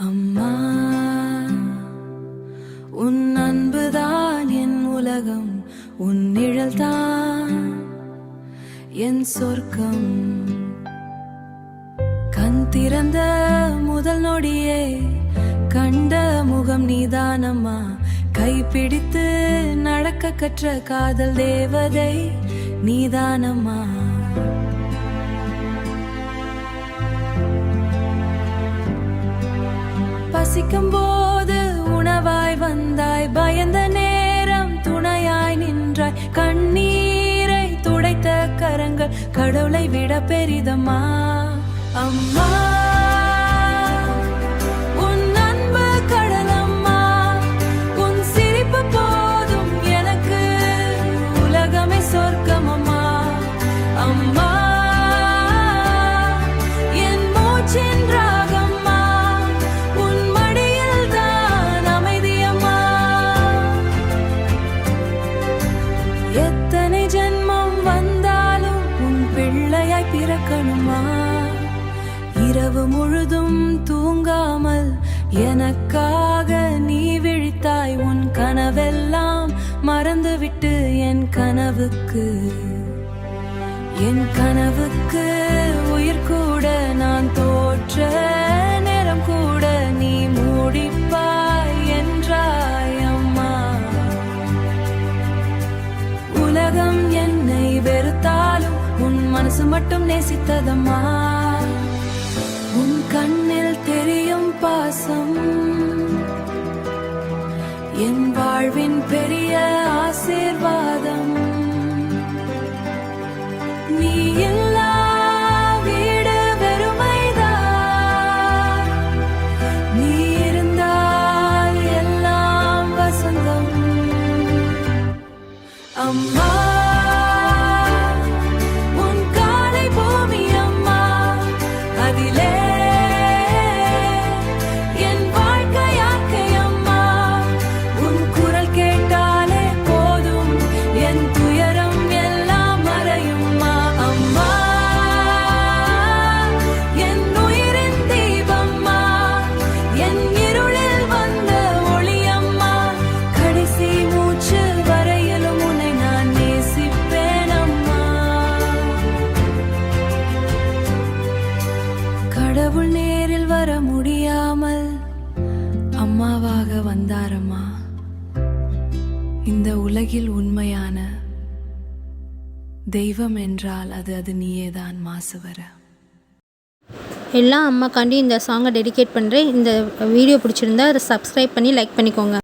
அம்மா, உன் அன்புதான் என் உலகம், உன் நிழல்தான் என் சொர்க்கம். கண் திறந்த முதல் நொடியே கண்ட முகம் நீதானம்மா, கைப்பிடித்து நடக்க கற்ற காதல் தேவதை நீதானம்மா. பசிக்கும் போது உணவாய் வந்தாய், பயந்த நேரம் துணையாய் நின்றாய், கண்ணீரை துடைத்த கரங்கள் கடவுளை விட பெரிதம்மா. அம்மா, உன் அன்பு கடலம்மா, உன் சிரிப்பு போதும் எனக்கு, உலகமே சொர்க்கமம்மா. அம்மா, என் மூச்சின் ராகம்மா, உன் மடியில் தான் அமைதியம்மா. எத்தனை ஜென்மம் வந்தாலும் உன் பிள்ளையாய் பிறக்கணுமா. இரவு முழுதும் தூங்காமல் எனக்காக நீ விழித்தாய், உன் கனவெல்லாம் மறந்துவிட்டு என் கனவுக்கு உயிர் கூட நான் தோற்ற நேரம் கூட நீ மூடிப்பாய் என்றாய் அம்மா. உலகம் என்னை வெறுத்தாலும் உன் மனசு மட்டும் நேசித்ததம்மா. உன் கண்ணில் தெரியும் பாசம் என் வாழ்வின் பெரிய ஆசீர்வாதம். நீ எல்லா வீடு வெறுமைதான், நீ இருந்தால் எல்லாம் வசந்தம். அம்மா, கடவுள் நேரில் வர முடியாமல் அம்மாவாக வந்தாரம்மா. இந்த உலகில் உண்மையான தெய்வம் என்றால் அது நீயேதான் மாசுவர. எல்லா அம்மாக்காண்டி இந்த சாங்கை டெடிகேட் பண்ணுறேன். இந்த வீடியோ பிடிச்சிருந்தா அதை சப்ஸ்கிரைப் பண்ணி லைக் பண்ணிக்கோங்க.